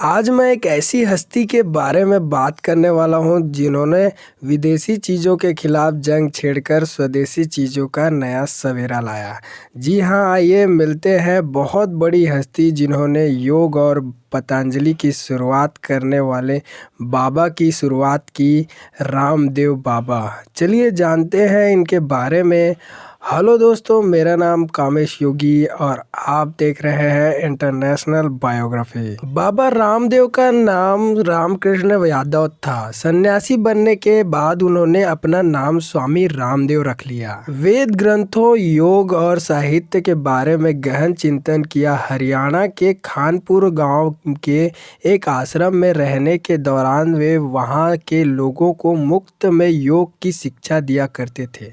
आज मैं एक ऐसी हस्ती के बारे में बात करने वाला हूँ जिन्होंने विदेशी चीज़ों के खिलाफ जंग छेड़कर स्वदेशी चीज़ों का नया सवेरा लाया। जी हाँ, आइए मिलते हैं बहुत बड़ी हस्ती जिन्होंने योग और पतंजलि की शुरुआत करने वाले बाबा की शुरुआत की, रामदेव बाबा। चलिए जानते हैं इनके बारे में। हेलो दोस्तों, मेरा नाम कामेश योगी और आप देख रहे हैं इंटरनेशनल बायोग्राफी। बाबा रामदेव का नाम रामकृष्ण यादव था। सन्यासी बनने के बाद उन्होंने अपना नाम स्वामी रामदेव रख लिया। वेद ग्रंथों, योग और साहित्य के बारे में गहन चिंतन किया। हरियाणा के खानपुर गांव के एक आश्रम में रहने के दौरान वे वहां के लोगों को मुफ्त में योग की शिक्षा दिया करते थे।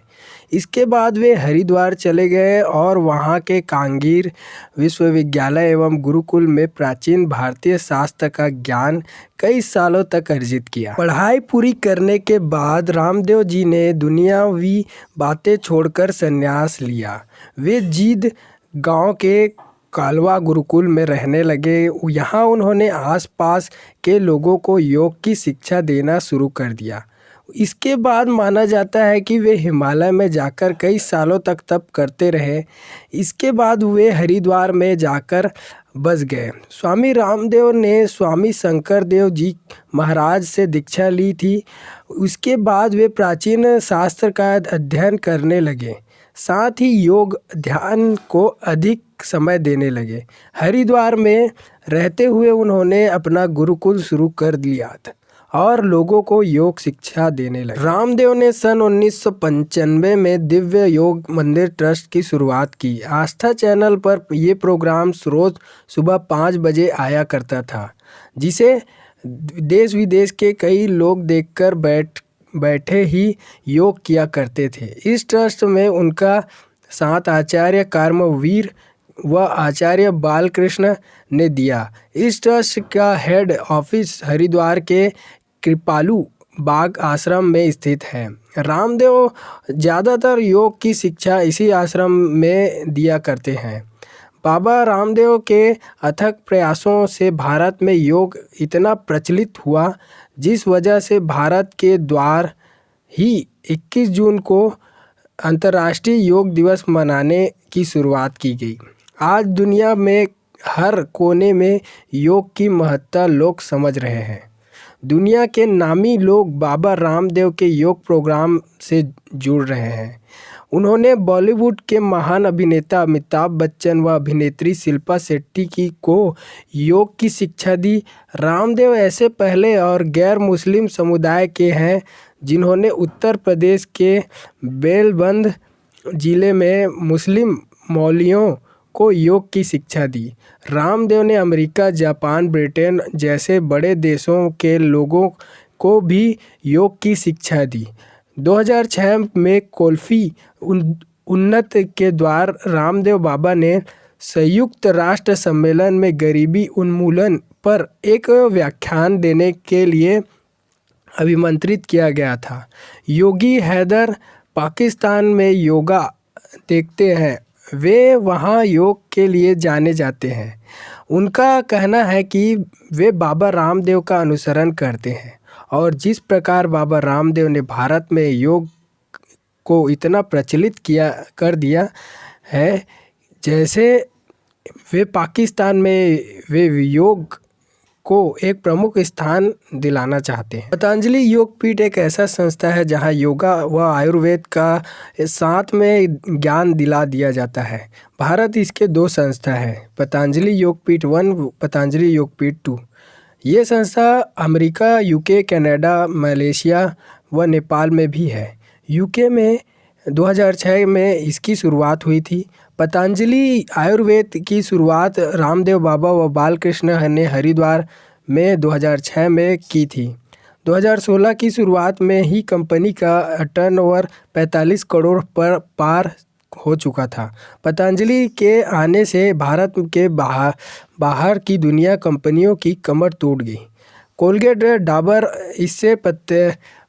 इसके बाद वे हरिद्वार चले गए और वहाँ के कांगीर विश्वविद्यालय एवं गुरुकुल में प्राचीन भारतीय शास्त्र का ज्ञान कई सालों तक अर्जित किया। पढ़ाई पूरी करने के बाद रामदेव जी ने दुनियावी बातें छोड़कर संन्यास लिया। वे जींद गांव के कालवा गुरुकुल में रहने लगे। यहाँ उन्होंने आसपास के लोगों को योग की शिक्षा देना शुरू कर दिया। इसके बाद माना जाता है कि वे हिमालय में जाकर कई सालों तक तप करते रहे। इसके बाद वे हरिद्वार में जाकर बस गए। स्वामी रामदेव ने स्वामी शंकर देव जी महाराज से दीक्षा ली थी। उसके बाद वे प्राचीन शास्त्र का अध्ययन करने लगे, साथ ही योग ध्यान को अधिक समय देने लगे। हरिद्वार में रहते हुए उन्होंने अपना गुरुकुल शुरू कर लिया था और लोगों को योग शिक्षा देने लगे। रामदेव ने सन 1995 में दिव्य योग मंदिर ट्रस्ट की शुरुआत की। आस्था चैनल पर ये प्रोग्राम रोज सुबह 5 बजे आया करता था, जिसे देश विदेश के कई लोग देखकर बैठे ही योग किया करते थे। इस ट्रस्ट में उनका साथ आचार्य कर्मवीर व आचार्य बालकृष्ण ने दिया। इस ट्रस्ट का हेड ऑफिस हरिद्वार के कृपालु बाग आश्रम में स्थित है। रामदेव ज़्यादातर योग की शिक्षा इसी आश्रम में दिया करते हैं। बाबा रामदेव के अथक प्रयासों से भारत में योग इतना प्रचलित हुआ, जिस वजह से भारत के द्वार ही 21 जून को अंतर्राष्ट्रीय योग दिवस मनाने की शुरुआत की गई। आज दुनिया में हर कोने में योग की महत्ता लोग समझ रहे हैं। दुनिया के नामी लोग बाबा रामदेव के योग प्रोग्राम से जुड़ रहे हैं। उन्होंने बॉलीवुड के महान अभिनेता अमिताभ बच्चन व अभिनेत्री शिल्पा शेट्टी को योग की शिक्षा दी। रामदेव ऐसे पहले और गैर मुस्लिम समुदाय के हैं जिन्होंने उत्तर प्रदेश के बेलबंद जिले में मुस्लिम मौलवियों को योग की शिक्षा दी। रामदेव ने अमेरिका, जापान, ब्रिटेन जैसे बड़े देशों के लोगों को भी योग की शिक्षा दी। 2006 में कोल्फी उन्नत के द्वारा रामदेव बाबा ने संयुक्त राष्ट्र सम्मेलन में गरीबी उन्मूलन पर एक व्याख्यान देने के लिए अभिमंत्रित किया गया था। योगी हैदर पाकिस्तान में योगा देखते हैं, वे वहाँ योग के लिए जाने जाते हैं। उनका कहना है कि वे बाबा रामदेव का अनुसरण करते हैं और जिस प्रकार बाबा रामदेव ने भारत में योग को इतना प्रचलित कर दिया है, जैसे वे पाकिस्तान में वे योग को एक प्रमुख स्थान दिलाना चाहते हैं। पतंजलि योग पीठ एक ऐसा संस्था है जहां योगा व आयुर्वेद का साथ में ज्ञान दिला दिया जाता है। भारत इसके 2 संस्था है, पतंजलि योग पीठ 1, पतंजलि योग पीठ 2। ये संस्था अमेरिका, यूके, कनाडा, मलेशिया व नेपाल में भी है। यूके में 2006 में इसकी शुरुआत हुई थी। पतंजलि आयुर्वेद की शुरुआत रामदेव बाबा व बालकृष्ण ने हरिद्वार में 2006 में की थी। 2016 की शुरुआत में ही कंपनी का टर्नओवर 45 करोड़ पर पार हो चुका था। पतंजलि के आने से भारत के बाहर की दुनिया कंपनियों की कमर टूट गई। कोलगेट, डाबर इससे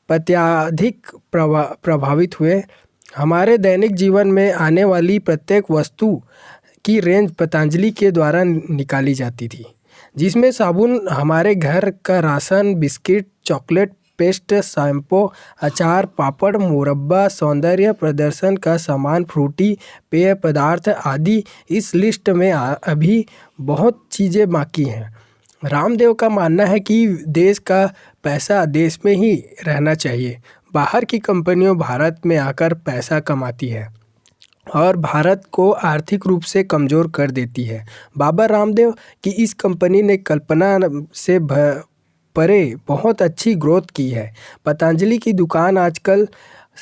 अत्यधिक प्रभावित हुए। हमारे दैनिक जीवन में आने वाली प्रत्येक वस्तु की रेंज पतंजलि के द्वारा निकाली जाती थी। जिसमें साबुन, हमारे घर का ration, biscuit, chocolate, paste, shampoo, अचार, पापड़, मुरब्बा, सौंदर्य प्रदर्शन का सामान, फ्रूटी, पेय पदार्थ आदि। इस लिस्ट में अभी बहुत चीज़ें बाकी हैं। रामदेव का मानना है कि देश का पैसा देश में ही रहना चाहिए। बाहर की कंपनियों भारत में आकर पैसा कमाती है और भारत को आर्थिक रूप से कमज़ोर कर देती है। बाबा रामदेव की इस कंपनी ने कल्पना से परे बहुत अच्छी ग्रोथ की है। पतंजलि की दुकान आजकल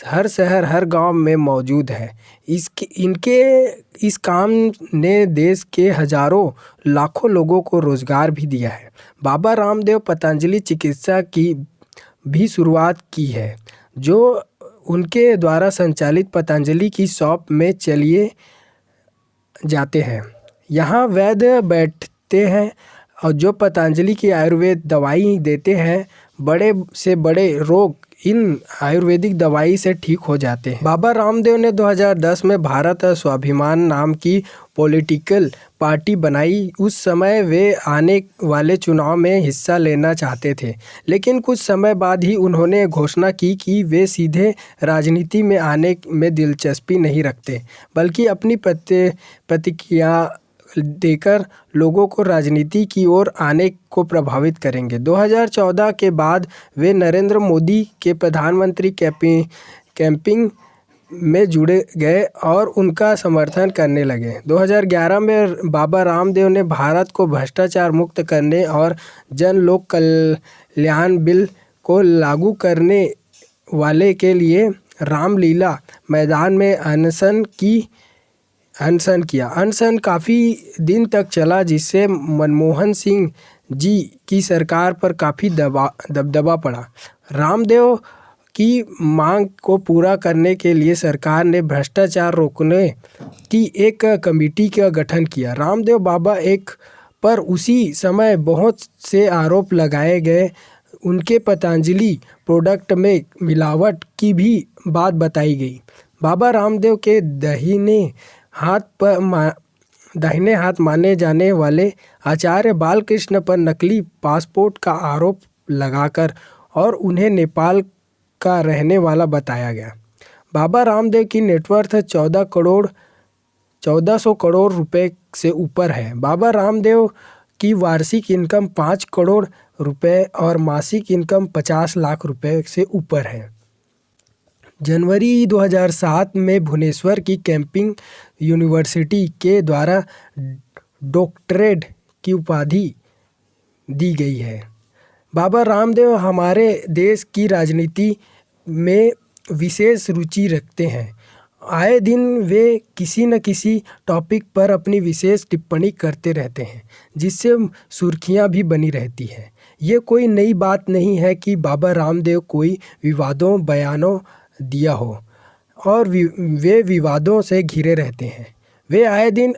हर शहर, हर गांव में मौजूद है। इनके इस काम ने देश के हजारों लाखों लोगों को रोजगार भी दिया है। बाबा रामदेव पतंजलि चिकित्सा की भी शुरुआत की है, जो उनके द्वारा संचालित पतंजलि की शॉप में चलिए जाते हैं। यहाँ वैद्य बैठते हैं और जो पतंजलि की आयुर्वेद दवाई देते हैं। बड़े से बड़े रोग इन आयुर्वेदिक दवाई से ठीक हो जाते हैं। बाबा रामदेव ने 2010 में भारत स्वाभिमान नाम की पॉलिटिकल पार्टी बनाई। उस समय वे आने वाले चुनाव में हिस्सा लेना चाहते थे, लेकिन कुछ समय बाद ही उन्होंने घोषणा की कि वे सीधे राजनीति में आने में दिलचस्पी नहीं रखते, बल्कि अपनी प्रतिक्रिया देकर लोगों को राजनीति की ओर आने को प्रभावित करेंगे। 2014 के बाद वे नरेंद्र मोदी के प्रधानमंत्री कैंपिंग में जुड़े गए और उनका समर्थन करने लगे। 2011 में बाबा रामदेव ने भारत को भ्रष्टाचार मुक्त करने और जन लोक कल्याण बिल को लागू करने वाले के लिए रामलीला मैदान में अनशन किया। अनशन काफ़ी दिन तक चला, जिससे मनमोहन सिंह जी की सरकार पर काफ़ी दबदबा पड़ा। रामदेव की मांग को पूरा करने के लिए सरकार ने भ्रष्टाचार रोकने की एक कमेटी का गठन किया। रामदेव बाबा पर उसी समय बहुत से आरोप लगाए गए। उनके पतंजलि प्रोडक्ट में मिलावट की भी बात बताई गई। बाबा रामदेव के दाहिने हाथ माने जाने वाले आचार्य बालकृष्ण पर नकली पासपोर्ट का आरोप लगाकर और उन्हें नेपाल का रहने वाला बताया गया। बाबा रामदेव की नेटवर्थ 1400 करोड़ रुपए से ऊपर है। बाबा रामदेव की वार्षिक इनकम 5 करोड़ रुपए और मासिक इनकम 50 लाख रुपए से ऊपर है। जनवरी 2007 में भुवनेश्वर की कैंपिंग यूनिवर्सिटी के द्वारा डॉक्टरेट की उपाधि दी गई है। बाबा रामदेव हमारे देश की राजनीति में विशेष रुचि रखते हैं। आए दिन वे किसी न किसी टॉपिक पर अपनी विशेष टिप्पणी करते रहते हैं, जिससे सुर्खियां भी बनी रहती हैं। ये कोई नई बात नहीं है कि बाबा रामदेव कोई विवादों बयानों दिया हो और वे विवादों से घिरे रहते हैं। वे आए दिन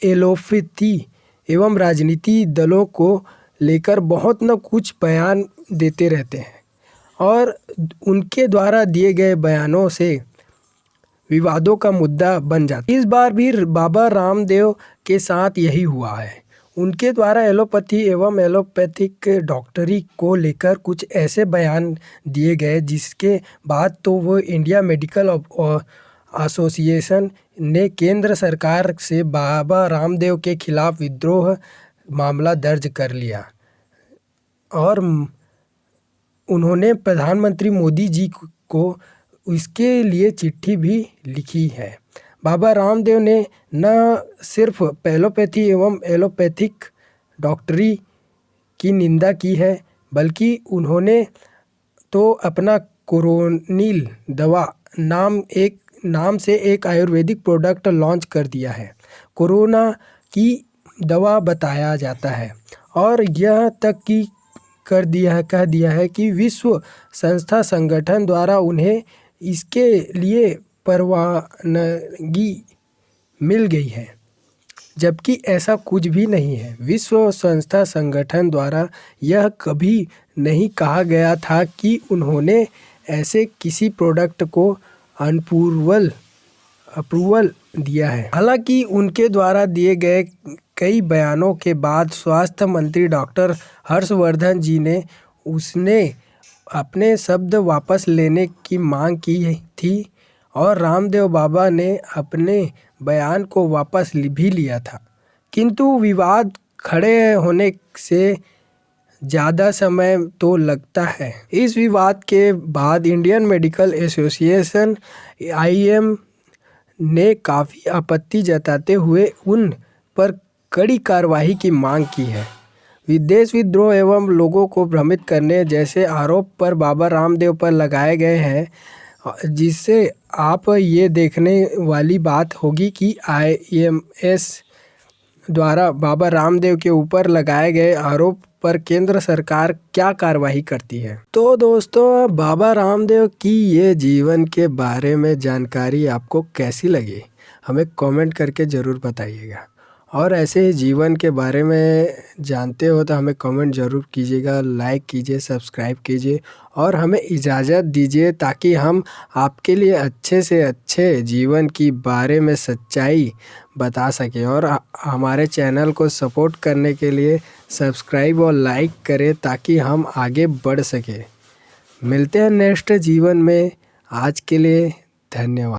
एलोपैथी एवं राजनीति दलों को लेकर बहुत न कुछ बयान देते रहते हैं और उनके द्वारा दिए गए बयानों से विवादों का मुद्दा बन जाता है। इस बार भी बाबा रामदेव के साथ यही हुआ है। उनके द्वारा एलोपैथी एवं एलोपैथिक डॉक्टरी को लेकर कुछ ऐसे बयान दिए गए, जिसके बाद तो वो इंडिया मेडिकल एसोसिएशन ने केंद्र सरकार से बाबा रामदेव के खिलाफ विद्रोह मामला दर्ज कर लिया और उन्होंने प्रधानमंत्री मोदी जी को इसके लिए चिट्ठी भी लिखी है। बाबा रामदेव ने न सिर्फ एलोपैथी एवं एलोपैथिक डॉक्टरी की निंदा की है, बल्कि उन्होंने तो अपना कोरोनिल दवा नाम से एक आयुर्वेदिक प्रोडक्ट लॉन्च कर दिया है। कोरोना की दवा बताया जाता है और यह तक कि कह दिया है कि विश्व संस्था संगठन द्वारा उन्हें इसके लिए परवानगी मिल गई है, जबकि ऐसा कुछ भी नहीं है। विश्व संस्था संगठन द्वारा यह कभी नहीं कहा गया था कि उन्होंने ऐसे किसी प्रोडक्ट को अप्रूवल दिया है। हालांकि उनके द्वारा दिए गए कई बयानों के बाद स्वास्थ्य मंत्री डॉक्टर हर्षवर्धन जी ने उसने अपने शब्द वापस लेने की मांग की थी और रामदेव बाबा ने अपने बयान को वापस भी लिया था। किंतु विवाद खड़े होने से ज़्यादा समय तो लगता है। इस विवाद के बाद इंडियन मेडिकल एसोसिएशन (IM) ने काफ़ी आपत्ति जताते हुए उन पर कड़ी कार्रवाई की मांग की है। देश विद्रोह एवं लोगों को भ्रमित करने जैसे आरोप पर बाबा रामदेव पर लगाए गए हैं, जिससे आप ये देखने वाली बात होगी कि IMS द्वारा बाबा रामदेव के ऊपर लगाए गए आरोप पर केंद्र सरकार क्या कार्रवाई करती है। तो दोस्तों, बाबा रामदेव की ये जीवन के बारे में जानकारी आपको कैसी लगी, हमें कमेंट करके ज़रूर बताइएगा। और ऐसे ही जीवन के बारे में जानते हो तो हमें कमेंट ज़रूर कीजिएगा, लाइक कीजिए, सब्सक्राइब कीजिए और हमें इजाज़त दीजिए ताकि हम आपके लिए अच्छे से अच्छे जीवन की बारे में सच्चाई बता सकें। और हमारे चैनल को सपोर्ट करने के लिए सब्सक्राइब और लाइक करें ताकि हम आगे बढ़ सकें। मिलते हैं नेक्स्ट जीवन में। आज के लिए धन्यवाद।